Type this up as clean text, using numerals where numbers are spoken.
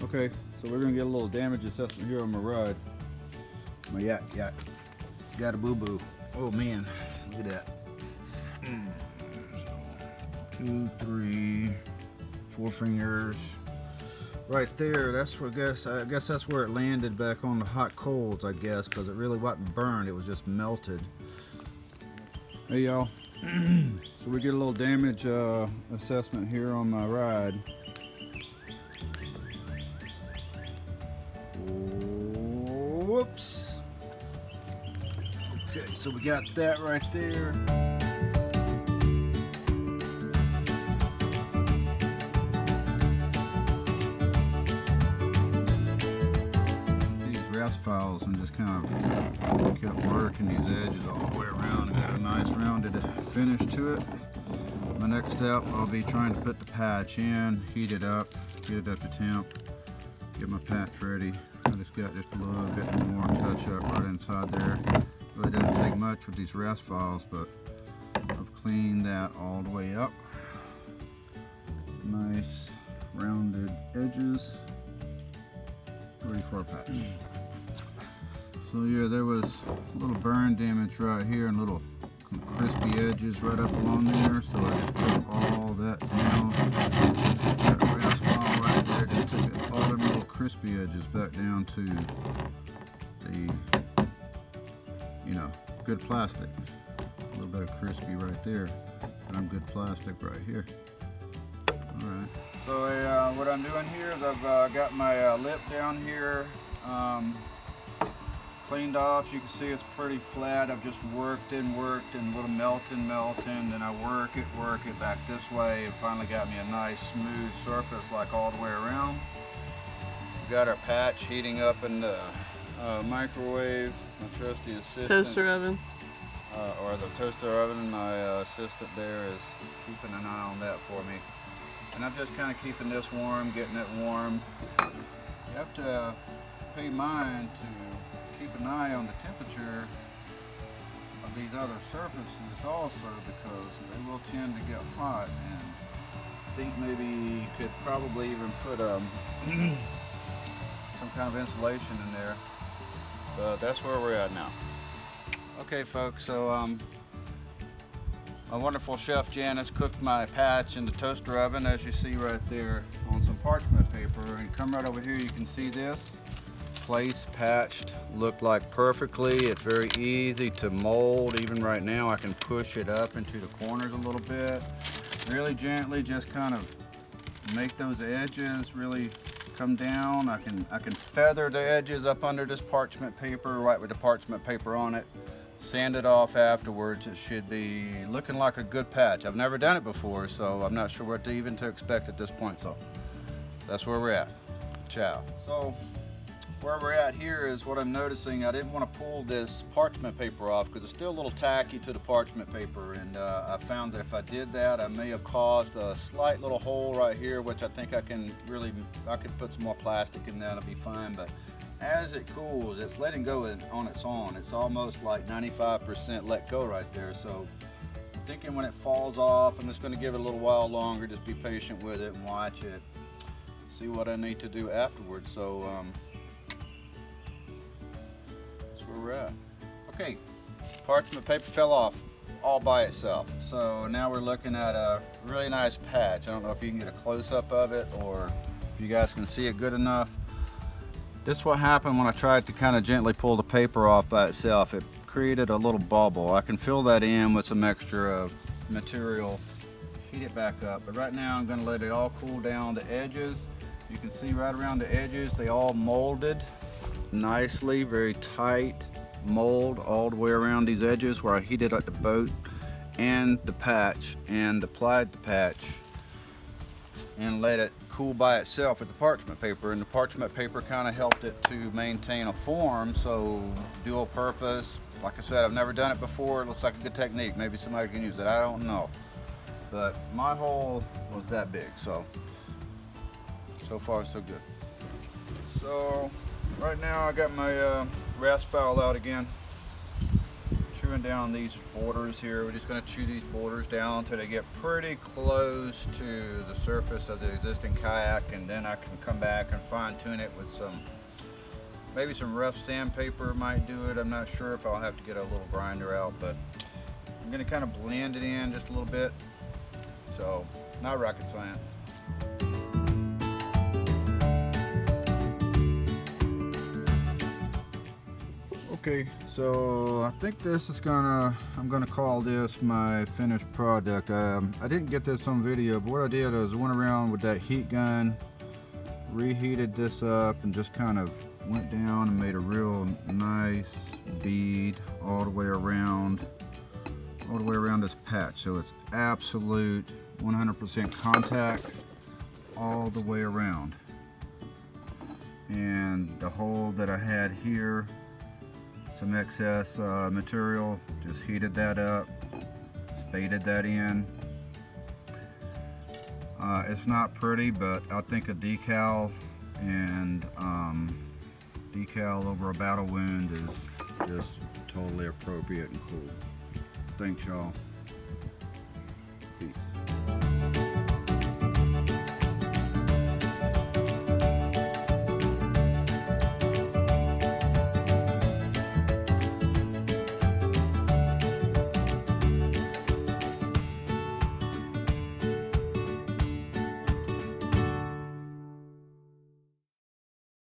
Okay, so we're gonna get a little damage assessment here on my ride. My yak got a boo-boo. Oh man, look at that. So, 2, 3, 4 fingers. Right there, that's where I guess that's where it landed back on the hot coals, I guess, because it really wasn't burned, it was just melted. Hey y'all, so we get a little damage assessment here on my ride. Whoops. Okay, so we got that right there. Files and just kind of kept working these edges all the way around and got a nice rounded finish to it. My next step, I'll be trying to put the patch in, heat it up, get it up to temp, get my patch ready. I just got just a little bit more touch up right inside there. Really doesn't take much with these rest files, but I've cleaned that all the way up. Nice rounded edges, ready for a patch. So yeah, there was a little burn damage right here and little crispy edges right up along there. So I just took all that down. Got a rest file right there. Just took all them little crispy edges back down to the, good plastic. A little bit of crispy right there. And I'm good plastic right here. All right. So what I'm doing here is I've got my lip down here. Cleaned off. You can see it's pretty flat. I've just worked and a little melting, then I work it back this way. It finally got me a nice smooth surface like all the way around. We got our patch heating up in the microwave. My trusty assistant. Toaster oven. Or the toaster oven. My assistant there is keeping an eye on that for me. And I'm just kind of keeping this warm, getting it warm. You have to pay mind to keep an eye on the temperature of these other surfaces also, because they will tend to get hot, and I think maybe you could probably even put some kind of insulation in there, but that's where we're at now. Okay folks, so my wonderful chef Janice cooked my patch in the toaster oven, as you see right there, on some parchment paper, and come right over here, you can see this. Place patched, looked like perfectly. It's very easy to mold. Even right now I can push it up into the corners a little bit. Really gently just kind of make those edges really come down. I can feather the edges up under this parchment paper, right with the parchment paper on it. Sand it off afterwards. It should be looking like a good patch. I've never done it before, so I'm not sure what to expect at this point. So that's where we're at. Ciao. So where we're at here is what I'm noticing. I didn't want to pull this parchment paper off because it's still a little tacky to the parchment paper, and I found that if I did that, I may have caused a slight little hole right here, which I think I could put some more plastic in that, it'll be fine. But as it cools, it's letting go on its own. It's almost like 95% let go right there. So I'm thinking when it falls off, I'm just going to give it a little while longer. Just be patient with it and watch it. See what I need to do afterwards. So where we're at. Okay, parchment paper fell off all by itself. So now we're looking at a really nice patch. I don't know if you can get a close-up of it or if you guys can see it good enough. This is what happened when I tried to kind of gently pull the paper off by itself. It created a little bubble. I can fill that in with some extra material, heat it back up. But right now I'm going to let it all cool down. The edges, you can see right around the edges, they all molded nicely, very tight mold all the way around these edges where I heated up the boat and the patch and applied the patch and let it cool by itself with the parchment paper, and the parchment paper kind of helped it to maintain a form. So dual purpose, like I said, I've never done it before. It looks like a good technique. Maybe somebody can use it, I don't know, but my hole was that big. So far so good. So right now I got my rest file out again, chewing down these borders here. We're just going to chew these borders down until they get pretty close to the surface of the existing kayak, and then I can come back and fine tune it with maybe some rough sandpaper might do it. I'm not sure if I'll have to get a little grinder out, but I'm going to kind of blend it in just a little bit. So, not rocket science. Okay, so I think this is I'm gonna call this my finished product. I didn't get this on video, but what I did is I went around with that heat gun, reheated this up, and just kind of went down and made a real nice bead all the way around this patch. So it's absolute 100% contact all the way around. And the hole that I had here, some excess material, just heated that up, spaded that in. It's not pretty, but I think a decal and decal over a battle wound is just totally appropriate and cool. Thanks, y'all. Peace.